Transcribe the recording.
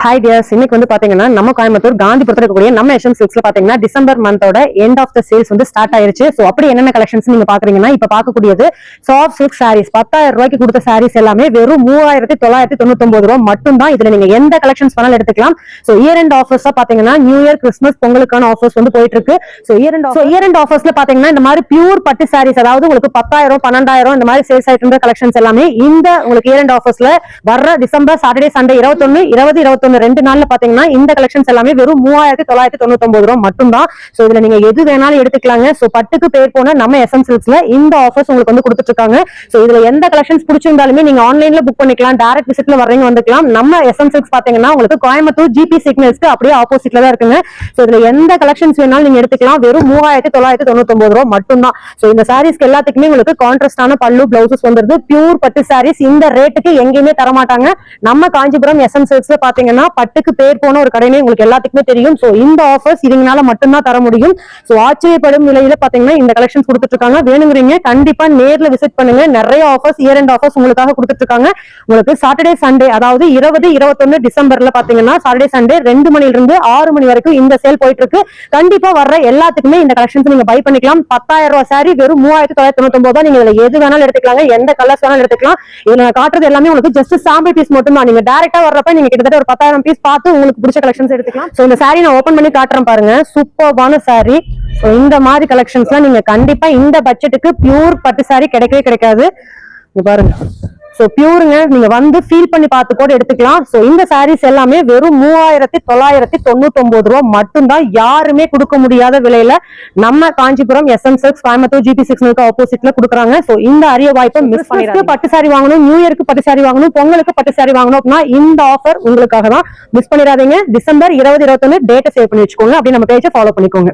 Hi tears, இன்னைக்கு வந்து பாத்தீங்கன்னா நம்ம கோயம்புத்தூர் காந்திபுரத்துல இருக்கக்கூடிய நம்ம எஸ்எம் சில்க்ஸ்ல பாத்தீங்கன்னா டிசம்பர் மந்தோட எண்ட் ஆஃப் த சேல்ஸ் வந்து ஸ்டார்ட் ஆயிருச்சு. சோ அப்படி என்னென்ன கலெக்ஷன்ஸ் நீங்க பாக்குறீங்கன்னா இப்ப பார்க்கக்கூடியது சாஃப்ட் சில்க் சாரீஸ். 10,000 ரூபாய்க்கு கொடுத்த சாரீஸ் எல்லாமே வெறும் 3,999 ரூபாய் மட்டும் தான். இதுல நீங்க எந்த கலெக்ஷன்ஸ் வேணாலும் எடுத்துக்கலாம். சோ இயர் எண்ட் ஆஃபர்ஸா பாத்தீங்கன்னா நியூ இயர், கிறிஸ்மஸ், பொங்கலுக்கான ஆஃபர்ஸ் வந்து போயிட்டு இருக்கு. சோ இயர் எண்ட் ஆஃபர்ஸ்ல பாத்தீங்கன்னா இந்த மாதிரி பியூர் பட்டு சாரீஸ், அதாவது உங்களுக்கு 10,000 12,000 இந்த மாதிரி சேல்ஸ் ஆயிட்டு இருந்த கலெக்ஷன்ஸ் எல்லாமே இந்த உங்களுக்கு இயர் எண்ட் ஆஃபர்ஸ்ல வர்ற டிசம்பர் சாட்டர்டே சண்டே 21 20 21 2 நாள்ல பாத்தீங்கன்னா இந்த கலெக்ஷன்ஸ் எல்லாமே வெறும் 3,999 ரூபாய் மட்டும் தான். சோ இதுல நீங்க எது வேணாலும் எடுத்துக்கலாங்க. சோ பட்டுக்கு பேர் போன நம்ம எஸ்எம் சில்க்ஸ்ல இந்த ஆஃபர்ஸ் உங்களுக்கு வந்து கொடுத்துட்டு இருக்காங்க. சோ இதுல எந்த கலெக்ஷன்ஸ் பிடிச்சிருந்தாலுமே நீங்க ஆன்லைன்ல புக் பண்ணிக்கலாம், டைரக்ட் விசிட்ல வர்றீங்க வந்துக்கலாம். நம்ம எஸ்எம் சில்க்ஸ் பாத்தீங்கன்னா உங்களுக்கு கோயம்புத்தூர் ஜிபி சிக்னல்ஸ்க்கு அப்படியே ஆப்போசிட்ல தான் இருக்குங்க. சோ இதுல எந்த கலெக்ஷன்ஸ் வேணாலும் நீங்க எடுத்துக்கலாம். வெறும் 3,999 ரூபாய் மட்டும் தான். சோ இந்த சாரீஸ்க்கு எல்லாத்துக்குமே உங்களுக்கு கான்ட்ராஸ்டான பல்லு, பிளவுசஸ் வந்துருது. பியூர் பட்டு சாரீஸ் இந்த ரேட்டுக்கு எங்கேயுமே தர மாட்டாங்க. நம்ம காஞ்சிபுரம் எஸ்எம் சில்க்ஸ்ல பாத்தீங்கன்னா பட்டுக்கு பேர் போன ஒரு கடைனே உங்களுக்கு எல்லாத்துக்குமே தெரியும். சோ இந்த ஆஃபர்ஸ் இதுங்கனால மட்டும்தான் தர முடியும். சோ ஆச்சரியப்படும் நிலையில பாத்தீங்கன்னா இந்த கலெக்ஷன்ஸ் கொடுத்துட்டு இருக்காங்க. வேணுங்கிறீங்க கண்டிப்பா நேர்ல விசிட் பண்ணுங்க. நிறைய ஆஃபர்ஸ், இயர் எண்ட் ஆஃபர்ஸ் உங்களுக்காக கொடுத்துட்டு இருக்காங்க. உங்களுக்கு சாட்டர்டே சண்டே, அதாவது 20 21 டிசம்பர்ல பாத்தீங்கன்னா சாட்டர்டே சண்டே 2 மணில இருந்து 6 மணி வரைக்கும் இந்த சேல் போயிட்டு இருக்கு. கண்டிப்பா வர்ற எல்லாத்துக்குமே இந்த கலெக்ஷன்ஸ் நீங்க பை பண்ணிக்கலாம். 10,000 ரூபாய் சாரி வெறும் 3,999 தான். நீங்க இதுல எது வேணாலும் எடுத்துக்கலாங்க, எந்த கலர்ஸ் வேணாலும் எடுத்துக்கலாம். இதுல நான் காட்டுறது எல்லாமே உங்களுக்கு ஜஸ்ட் சாம்பிள் பீஸ் மட்டும் தான். நீங்க டைரக்டா வர்றப்ப நீங்க கிட்டத்தட்ட ஒரு 10,000 பீஸ் பார்த்து உங்களுக்கு பிடிச்ச கலெக்ஷன்ஸ் எடுத்துக்கலாம். சோ இந்த சாரி நான் ஓபன் பண்ணி காட்டுறேன் பாருங்க. சூப்பர்வான சாரி. சோ இந்த மாதிரி கலெக்ஷன்ஸ்லாம் நீங்க கண்டிப்பா இந்த பட்ஜெட்டுக்கு பியூர் பட்டு சாரி கிடைக்கவே கிடைக்காது. பாருங்க, சோ பியூருங்க. நீங்க வந்து ஃபீல் பண்ணி பார்த்து கூட எடுத்துக்கலாம். சோ இந்த சாரீஸ் எல்லாமே வெறும் 3,999 ரூபாய் மட்டும் தான். யாருமே கொடுக்க முடியாத விலையில நம்ம Kanchipuram SM silks Coimbatore GP சிக்னலுக்கு ஆப்போசிட்ல கொடுக்குறாங்க. சோ இந்த அரிய வாய்ப்பை மிஸ் பண்ணிடாதீங்க. பட்டு சாரி வாங்கணும், நியூ இயருக்கு பட்டு சாரி வாங்கணும், பொங்கலுக்கு பட்டு சாரி வாங்கணும் அப்படின்னா இந்த ஆஃபர் உங்களுக்காக தான். மிஸ் பண்ணிடாதீங்க. டிசம்பர் 20 21 டேட்டை சேவ் பண்ணி வச்சுக்கோங்க. அப்படி நம்ம பேஜை ஃபாலோ பண்ணிக்கோங்க.